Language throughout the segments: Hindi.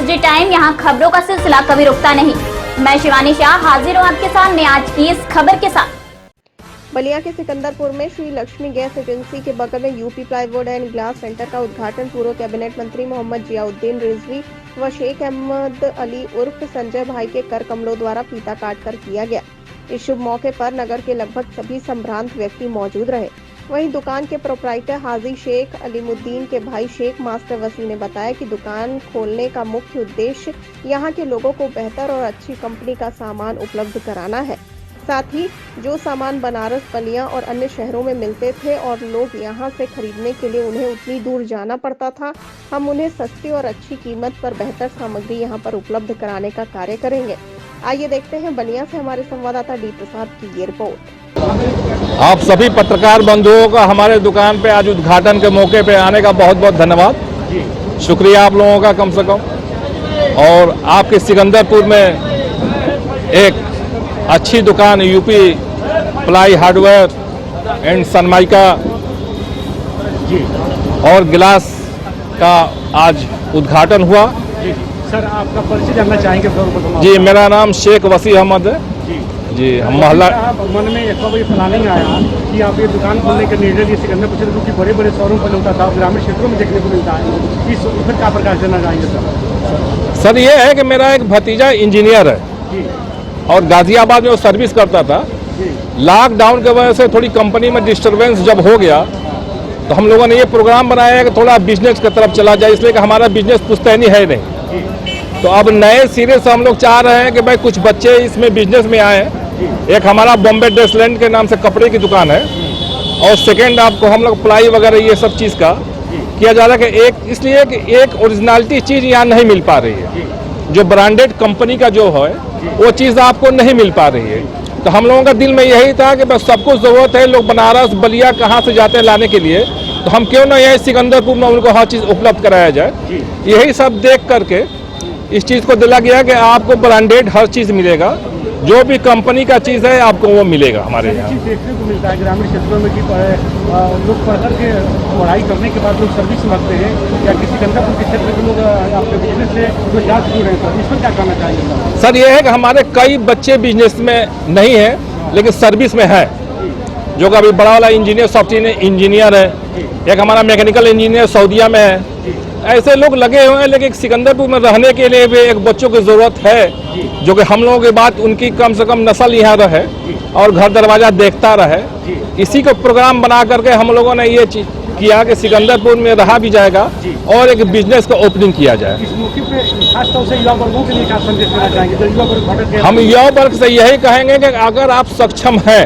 एसडी टाइम, यहाँ खबरों का सिलसिला कभी रुकता नहीं। मैं शिवानी शाह हाजिर हूँ आपके सामने आज की इस खबर के साथ। बलिया के सिकंदरपुर में श्री लक्ष्मी गैस एजेंसी के बगल में UP plywood and glass centre का उद्घाटन पूर्व कैबिनेट मंत्री मोहम्मद जियाउद्दीन रिजवी व शेख अहमद अली उर्फ संजय भाई के कर कमलों द्वारा फीता काट कर किया गया। इस शुभ मौके पर नगर के लगभग सभी संभ्रांत व्यक्ति मौजूद रहे। वहीं दुकान के प्रोप्राइटर हाजी शेख अलीमुद्दीन के भाई शेख मास्टर वसी ने बताया कि दुकान खोलने का मुख्य उद्देश्य यहां के लोगों को बेहतर और अच्छी कंपनी का सामान उपलब्ध कराना है। साथ ही जो सामान बनारस, बलिया और अन्य शहरों में मिलते थे और लोग यहां से खरीदने के लिए उन्हें उतनी दूर जाना पड़ता था, हम उन्हें सस्ती और अच्छी कीमत पर बेहतर सामग्री यहां पर उपलब्ध कराने का कार्य करेंगे। आइए देखते हैं बलिया से हमारे संवाददाता डी प्रसाद की ये रिपोर्ट। आप सभी पत्रकार बंधुओं का हमारे दुकान पे आज उद्घाटन के मौके पे आने का बहुत बहुत धन्यवाद। शुक्रिया आप लोगों का कम से कम। और आपके सिकंदरपुर में एक अच्छी दुकान UP ply hardware and Sunmica और गिलास का आज उद्घाटन हुआ। सर, आपका परिचय जानना चाहेंगे? जी, मेरा नाम शेख वसी अहमद है। जी, हम मोहल्ला मन में एक बार प्लानिंग आया कि आप ये दुकान खोलने का निर्णय लिए सिकंदरपुर से, क्योंकि बड़े बड़े शोरूम पर होता था, ग्रामीण क्षेत्रों में देखने को मिलता है। इस पर क्या प्रकाश देना चाहेंगे? सर, ये है कि मेरा एक भतीजा इंजीनियर है और गाजियाबाद में वो सर्विस करता था। लॉकडाउन की वजह से थोड़ी कंपनी में डिस्टरबेंस जब हो गया तो हम लोगों ने ये प्रोग्राम बनाया है कि थोड़ा बिजनेस की तरफ चला जाए, इसलिए कि हमारा बिजनेस पुश्तैनी है नहीं। तो अब नए सिरे से हम लोग चाह रहे हैं कि भाई कुछ बच्चे इसमें बिजनेस में आए। एक हमारा बॉम्बे ड्रेसलैंड के नाम से कपड़े की दुकान है और सेकेंड आपको हम लोग प्लाई वगैरह ये सब चीज़ का किया जा रहा है कि एक इसलिए कि एक ओरिजिनलिटी चीज़ यहाँ नहीं मिल पा रही है। जो ब्रांडेड कंपनी का जो है वो चीज़ आपको नहीं मिल पा रही है। तो हम लोगों का दिल में यही था कि बस सबको ज़रूरत है, लोग बनारस बलिया कहाँ से जाते हैं लाने के लिए, तो हम क्यों ना यही सिकंदरपुर में उनको हर चीज़ उपलब्ध कराया जाए। यही सब देख करके इस चीज़ को दिला गया कि आपको ब्रांडेड हर चीज़ मिलेगा, जो भी कंपनी का चीज़ है आपको वो मिलेगा हमारे यहाँ। देखने को मिलता है ग्रामीण क्षेत्रों में कि लोग पढ़कर के पढ़ाई करने के बाद लोग सर्विस मांगते हैं, या किसी सिकंदरपुर के क्षेत्र के लोग आपके बिजनेस से रोजगार शुरू रहे हैं, इस पर क्या कहना चाहिए? सर, ये है कि हमारे कई बच्चे बिजनेस में नहीं है लेकिन सर्विस में है। जो कि अभी बड़ा वाला इंजीनियर सॉफ्टवेयर इंजीनियर है, एक हमारा मैकेनिकल इंजीनियर सऊदीया में है। ऐसे लोग लगे हुए हैं, लेकिन सिकंदरपुर में रहने के लिए भी एक बच्चों की ज़रूरत है, जो कि हम लोगों के बाद उनकी कम से कम नस्ल यहाँ रहे और घर दरवाज़ा देखता रहे। इसी को प्रोग्राम बना करके हम लोगों ने ये किया कि सिकंदरपुर में रहा भी जाएगा और एक बिजनेस का ओपनिंग किया जाए। इस मौके पे खास तौर से युवा वर्गों के लिए क्या संदेश देना चाहेंगे? हम युवा वर्ग से यही कहेंगे कि अगर आप सक्षम हैं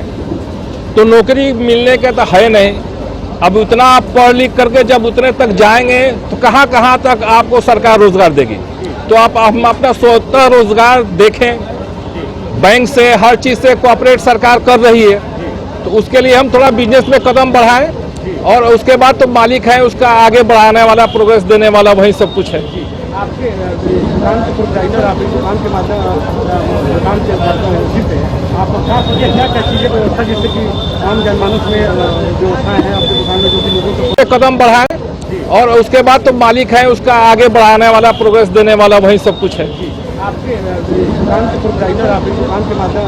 तो नौकरी मिलने के तो है नहीं। अब उतना आप पढ़ लिख करके जब उतने तक जाएंगे तो कहाँ कहाँ तक आपको सरकार रोजगार देगी। तो आप हम अपना स्वतः रोजगार देखें, बैंक से हर चीज़ से कोऑपरेट सरकार कर रही है, तो उसके लिए हम थोड़ा बिजनेस में कदम बढ़ाएं और उसके बाद तो मालिक है उसका आगे बढ़ाने वाला, प्रोग्रेस देने वाला, वही सब कुछ है। आपके दुकान के प्रोप्राइटर, आप दुकान के माध्यम दुकान के आप क्या चीज़ें व्यवस्था जिससे कि आम जनमानस में व्यवस्थाएं हैं आपके दुकान में, जो कि लोगों को कदम बढ़ाएं और उसके बाद तो मालिक है उसका आगे बढ़ाने वाला, प्रोग्रेस देने वाला, वही सब कुछ है। आपके दुकान के प्रोप्राइटर, आप दुकान के माध्यम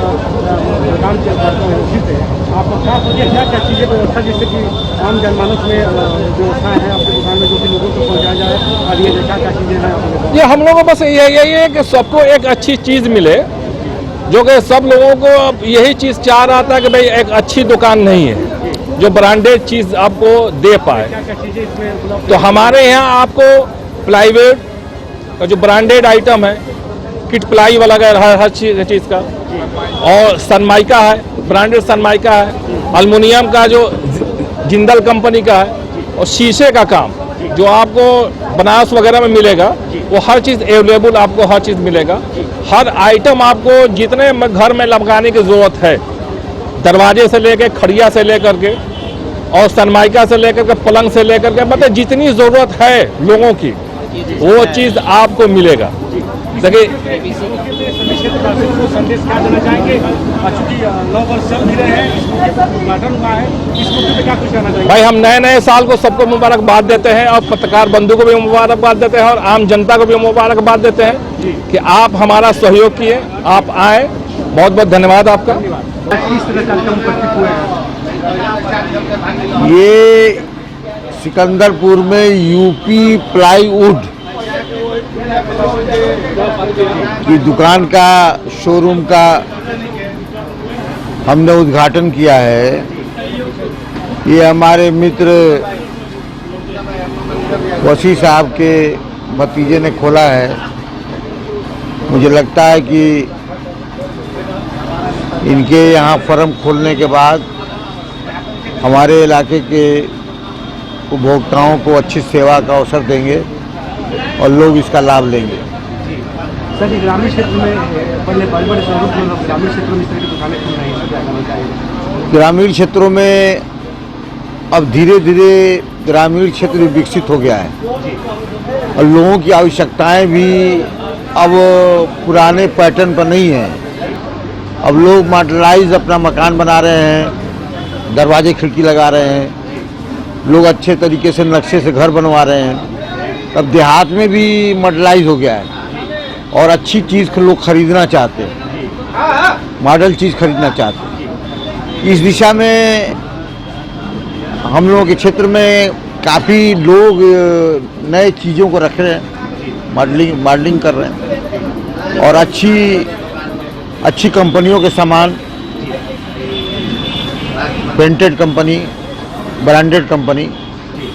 दुकान के आप क्या चीज़ें व्यवस्था जिससे कि आम जनमानस में व्यवस्थाएं हैं आपके दुकान में, जो कि लोगों को पहुँचाया जाए, और ये क्या चीज़ें हैं? ये हम लोगों को बस यही है कि सबको एक अच्छी चीज़ मिले, जो कि सब लोगों को अब यही चीज़ चाह रहा था कि भाई एक अच्छी दुकान नहीं है जो ब्रांडेड चीज़ आपको दे पाए। तो हमारे यहाँ आपको प्लाईवुड का जो ब्रांडेड आइटम है, किट प्लाई वाला हर चीज़ का, और सनमाइका है, ब्रांडेड सनमाइका है, एल्युमिनियम का जो जिंदल कंपनी का है, और शीशे का काम जो आपको बनारस वगैरह में मिलेगा, वो हर चीज़ अवेलेबल आपको हर चीज़ मिलेगा। हर आइटम आपको जितने घर में लगाने की ज़रूरत है, दरवाजे से लेकर, खड़िया से लेकर के, और सनमाइका से लेकर के, पलंग से लेकर के, मतलब जितनी ज़रूरत है लोगों की वो चीज़ आपको मिलेगा। देखिए सभी क्षेत्रवासियों को संदेश क्या देना चाहेंगे? चूंकि 9 वर्ष चल भी रहे हैं, इस मौके पर उद्घाटन हुआ है, इस मौके पर क्या कुछ कहना चाहेंगे? भाई, हम नए साल को सबको मुबारकबाद देते हैं और पत्रकार बंधु को भी मुबारकबाद देते हैं और आम जनता को भी मुबारकबाद देते हैं कि आप हमारा सहयोग किए, आप आए। बहुत बहुत धन्यवाद आपका। किस तरह कार्यक्रम उपस्थित हुए हैं? ये सिकंदरपुर में यूपी प्लाईवुड की दुकान का, शोरूम का हमने उद्घाटन किया है। ये हमारे मित्र वसी साहब के भतीजे ने खोला है। मुझे लगता है कि इनके यहाँ फर्म खोलने के बाद हमारे इलाके के उपभोक्ताओं को अच्छी सेवा का अवसर देंगे और लोग इसका लाभ लेंगे। सर, ये ग्रामीण क्षेत्र में पहले बड़े शहरों में ग्रामीण क्षेत्रों में इस तरह की दुकानें खुल रही हैं। ग्रामीण क्षेत्रों में अब धीरे धीरे ग्रामीण क्षेत्र विकसित हो गया है और लोगों की आवश्यकताएं भी अब पुराने पैटर्न पर नहीं है। अब लोग मॉडर्नाइज अपना मकान बना रहे हैं, दरवाजे खिड़की लगा रहे हैं, लोग अच्छे तरीके से नक्शे से घर बनवा रहे हैं। अब देहात में भी मॉडर्नाइज हो गया है और अच्छी चीज़ लोग खरीदना चाहते हैं, मॉडल चीज़ खरीदना चाहते हैं। इस दिशा में हम लोगों के क्षेत्र में काफ़ी लोग नए चीज़ों को रख रहे हैं, मॉडलिंग कर रहे हैं और अच्छी कंपनियों के सामान, पेंटेड कंपनी, ब्रांडेड कंपनी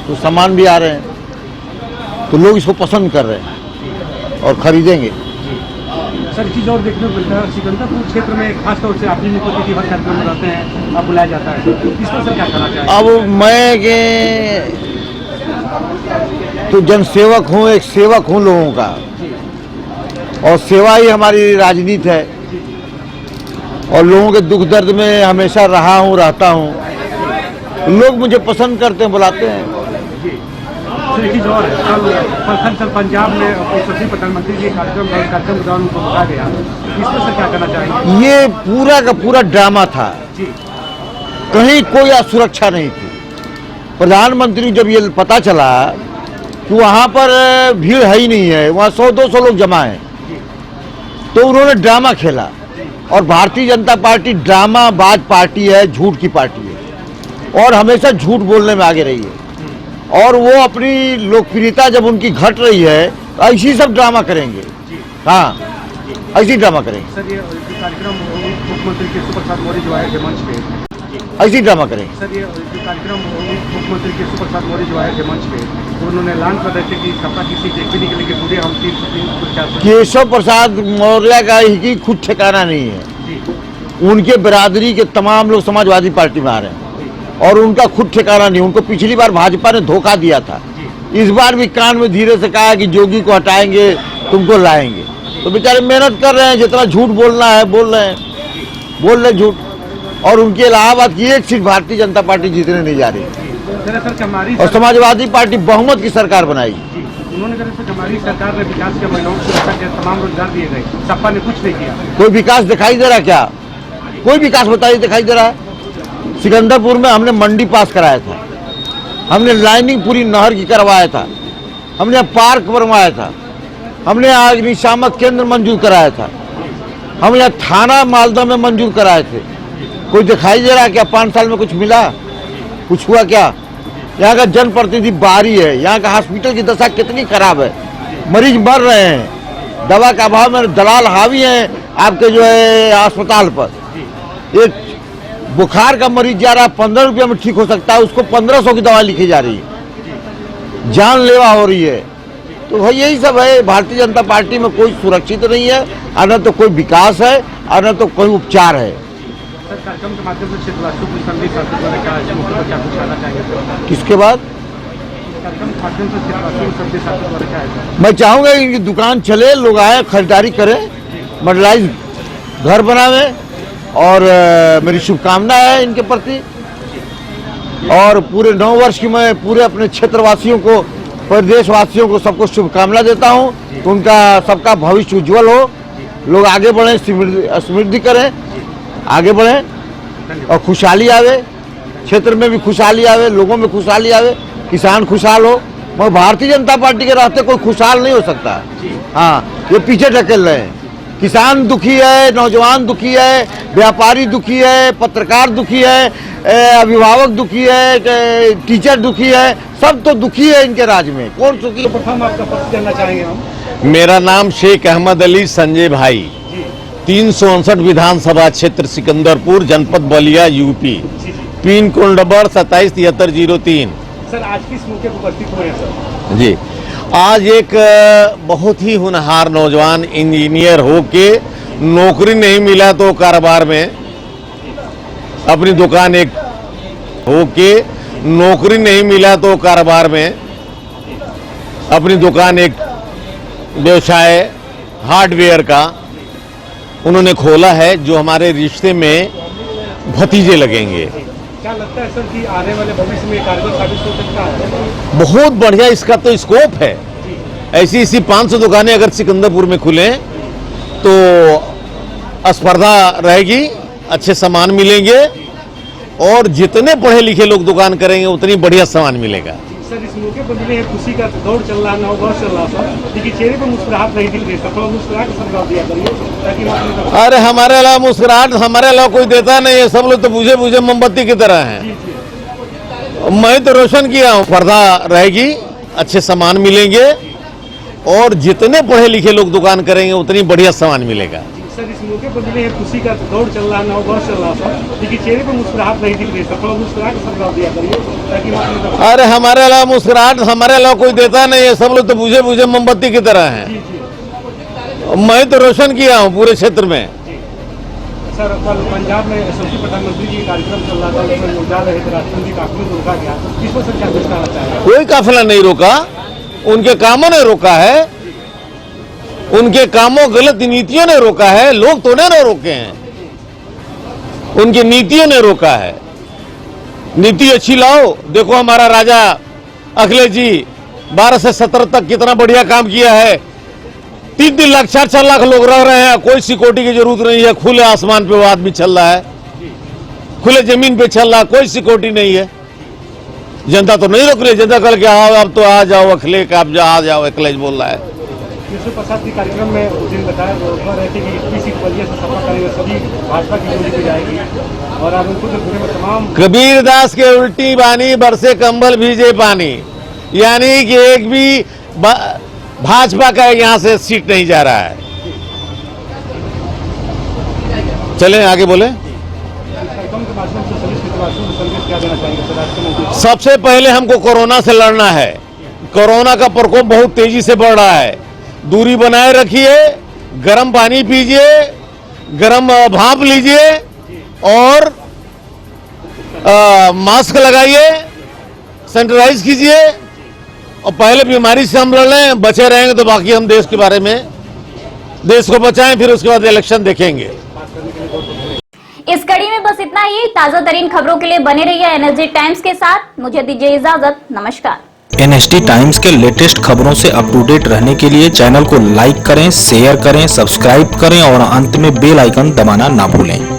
तो सामान भी आ रहे हैं, तो लोग इसको पसंद कर रहे हैं और खरीदेंगे। सर, चीज़ और देखने को मिलता है, सिकंदरपुर क्षेत्र में खासतौर से आप को किसी हर कार्यक्रम में रहते हैं, आप बुलाया जाता है, इस पर सर क्या कहना चाहिए? अब मैं तो जनसेवक हूँ, एक सेवक हूँ लोगों का, और सेवा ही हमारी राजनीति है और लोगों के दुख दर्द में हमेशा रहा हूँ, रहता हूँ। लोग मुझे पसंद करते हैं, बुलाते हैं। सर, एक चीज़ और है, कल पंजाब में यशस्वी प्रधानमंत्री जी कार्यक्रम के दौरान उनको बुलाया गया, इस पर सर क्या कहना चाहेंगे? ये पूरा का पूरा ड्रामा था, कहीं कोई असुरक्षा नहीं थी। प्रधानमंत्री जब ये पता चला कि वहाँ पर भीड़ है ही नहीं है, वहाँ 100-200 लोग जमा हैं, तो उन्होंने ड्रामा खेला। और भारतीय जनता पार्टी ड्रामाबाज पार्टी है, झूठ की पार्टी है और हमेशा झूठ बोलने में आगे रही है। और वो अपनी लोकप्रियता जब उनकी घट रही है तो ऐसी सब ड्रामा करेंगे। हाँ, ऐसी ड्रामा करेंगे। सर, ये कार्यक्रम मुख्यमंत्री केशव प्रसाद मौर्य जो आए थे मंच पे, ऐसी ड्रामा करेंगे। सर, ये कार्यक्रम मुख्यमंत्री केशव प्रसाद मौर्य जो आए थे मंच पे, तो उन्होंने ऐलान कर रहे थे कि सपा की सीट एक भी निकले के पूरे हम 3 केशव प्रसाद मौर्य का ही खुद ठिकाना नहीं है। उनके बिरादरी के तमाम लोग समाजवादी पार्टी में आ रहे हैं और उनका खुद ठिकाना नहीं। उनको पिछली बार भाजपा ने धोखा दिया था, इस बार भी कान में धीरे से कहा कि जोगी को हटाएंगे, तुमको लाएंगे। तो बेचारे मेहनत कर रहे हैं, जितना झूठ बोलना है बोल रहे झूठ। और उनके इलाहाबाद की एक सीट भारतीय जनता पार्टी जीतने नहीं जा रही और समाजवादी पार्टी बहुमत की सरकार बनाएगी। उन्होंने कहा कि हमारी सरकार ने विकास के महिलाओं को तमाम रोजगार दिए गए, सपा ने कुछ नहीं किया। कोई विकास दिखाई दे रहा क्या? कोई विकास बताइए दिखाई दे रहा है? सिकंदरपुर में हमने मंडी पास कराया था, हमने लाइनिंग पूरी नहर की करवाया था, हमने पार्क बनवाया था, हमने अग्निशामक केंद्र मंजूर कराया था, हम यहाँ थाना मालदा में मंजूर कराए थे। कोई दिखाई दे रहा है क्या? 5 साल में कुछ मिला? कुछ हुआ क्या? यहाँ का जनप्रतिनिधि बाहरी है, यहाँ का हॉस्पिटल की दशा कितनी खराब है, मरीज मर रहे हैं, दवा का अभाव में दलाल हावी हैं आपके जो है अस्पताल पर। एक बुखार का मरीज जा रहा है 15 रुपये में ठीक हो सकता है, उसको 1500 की दवा लिखी जा रही है, जानलेवा हो रही है। तो भाई यही सब है। भारतीय जनता पार्टी में कोई सुरक्षित नहीं है, और न तो कोई विकास है और न तो कोई उपचार है। सर, कार्यक्रम के माध्यम से क्षेत्रवासियों को संदेश चाहेंगे किसके बाद? कार्यक्रम के माध्यम से क्षेत्रवासियों को संदेश मैं चाहूँगा इनकी दुकान चले, लोग आए, खरीदारी करें, मॉडलाइज घर बनावे और मेरी शुभकामना है इनके प्रति। और पूरे 9 वर्ष की मैं पूरे अपने क्षेत्रवासियों को प्रदेशवासियों को सबको शुभकामना देता हूँ तो उनका सबका भविष्य उज्जवल हो, लोग आगे बढ़ें, समृद्धि करें, आगे बढ़ें और खुशहाली आवे, क्षेत्र में भी खुशहाली आवे, लोगों में खुशहाली आवे, किसान खुशहाल हो। मगर भारतीय जनता पार्टी के रास्ते कोई खुशहाल नहीं हो सकता। हाँ, ये पीछे ढकेल रहे हैं। किसान दुखी है, नौजवान दुखी है, व्यापारी दुखी है, पत्रकार दुखी है, अभिभावक दुखी है, टीचर दुखी है, सब तो दुखी है इनके राज में। कौन सुखी? प्रथम आपका परिचय जानना चाहेंगे हम। मेरा नाम शेख अहमद अली संजय भाई, 359 विधानसभा क्षेत्र सिकंदरपुर, जनपद Ballia, UP, pin code number 277303। Sir, आज किस मौके पर उपस्थित हुए हैं सर? जी, आज एक बहुत ही होनहार नौजवान इंजीनियर हो के नौकरी नहीं मिला तो कारोबार में अपनी दुकान एक हो के नौकरी नहीं मिला तो कारोबार में अपनी दुकान एक व्यवसाय हार्डवेयर का उन्होंने खोला है, जो हमारे रिश्ते में भतीजे लगेंगे। क्या लगता है सर कि आने वाले भविष्य में कारगर साबित हो सकता है? बहुत बढ़िया इसका तो स्कोप है। ऐसी 500 दुकानें अगर सिकंदरपुर में खुलें तो स्पर्धा रहेगी, अच्छे सामान मिलेंगे और जितने पढ़े लिखे लोग दुकान करेंगे उतनी बढ़िया सामान मिलेगा। सर, इस मौके पर मिले खुशी का दौड़ चल रहा, नौदौर चल रहा था, लेकिन चेहरे पर मुस्कुराहट नहीं दिख रही। थोड़ा मुस्कुराहट समझा दिया करिए ताकि अरे हमारे अलावा मुस्कुराहट हमारे अलावा कोई देता नहीं है, सब लोग तो बुझे बुझे मोमबत्ती की तरह हैं। मैं तो रोशन किया हूँ, स्पर्धा रहेगी, अच्छे सामान मिलेंगे और जितने पढ़े लिखे लोग दुकान करेंगे उतनी बढ़िया सामान मिलेगा। सर, इस मौके पर मिले खुशी का दौड़ चल रहा, नौदौर चल रहा था, लेकिन चेहरे पर मुस्कुराहट नहीं दिख रही। थोड़ा मुस्कुराहट समझा दिया करिए ताकि अरे हमारे अलावा मुस्कुराहट हमारे अलावा कोई देता नहीं है, सब लोग तो बुझे बुझे मोमबत्ती की तरह हैं। मैं तो रोशन किया हूँ पूरे क्षेत्र में। सर, कल पंजाब में यशस्वी प्रधानमंत्री जी कार्यक्रम चल रहा था, उसमें लोग जा रहे थे, राष्ट्रपति काफिले को रोका गया, इस पर सर क्या कुछ कहना चाहेंगे? कोई काफिला नहीं रोका, उनके कामों ने रोका है, उनके कामों गलत नीतियों ने रोका है, लोग तो नहीं रोके हैं, उनकी नीतियों ने रोका है। नीति अच्छी लाओ। देखो हमारा राजा अखिलेश जी 12 से 17 तक कितना बढ़िया काम किया है। 3-3 लाख 4-4 लाख लोग रह रहे हैं, कोई सिक्योरिटी की जरूरत नहीं है, खुले आसमान पे वो आदमी चल रहा है, खुले जमीन पे चल रहा है, कोई सिक्योरिटी नहीं है। जनता तो नहीं रोक रही, जनता कल के आओ अब तो आ जाओ अखिलेश, आप आ जाओ अखिलेश बोल रहा है। केशव प्रसाद जी कार्यक्रम में उस दिन बताया रहे थे कि 21 सीट बलिया से सफा करेंगे, सभी भाजपा की जोड़ी की जाएगी और आप उनको में तमाम कबीरदास के उल्टी बानी बरसे कंबल भीजे पानी, यानी कि एक भी भाजपा का यहां से सीट नहीं जा रहा है। चलें आगे बोले। कार्यक्रम के माध्यम से सभी क्षेत्रवासियों को संदेश क्या देना चाहेंगे सर? राष्ट्रमंत्री सबसे पहले हमको कोरोना से लड़ना है। कोरोना का प्रकोप बहुत तेजी से बढ़ रहा है, दूरी बनाए रखिए, गर्म पानी पीजिए, गर्म भाप लीजिए और मास्क लगाइए, सैनिटाइज कीजिए और पहले बीमारी से हम लड़ लें, बचे रहेंगे तो बाकी हम देश के बारे में देश को बचाएं, फिर उसके बाद इलेक्शन देखेंगे। इस कड़ी में बस इतना ही। ताजा तरीन खबरों के लिए बने रहिए एनएसडी टाइम्स के साथ। मुझे दीजिए इजाजत, नमस्कार। एनएसडी टाइम्स के लेटेस्ट खबरों से अप टू डेट रहने के लिए चैनल को लाइक करें, शेयर करें, सब्सक्राइब करें और अंत में बेल आइकन दबाना ना भूलें।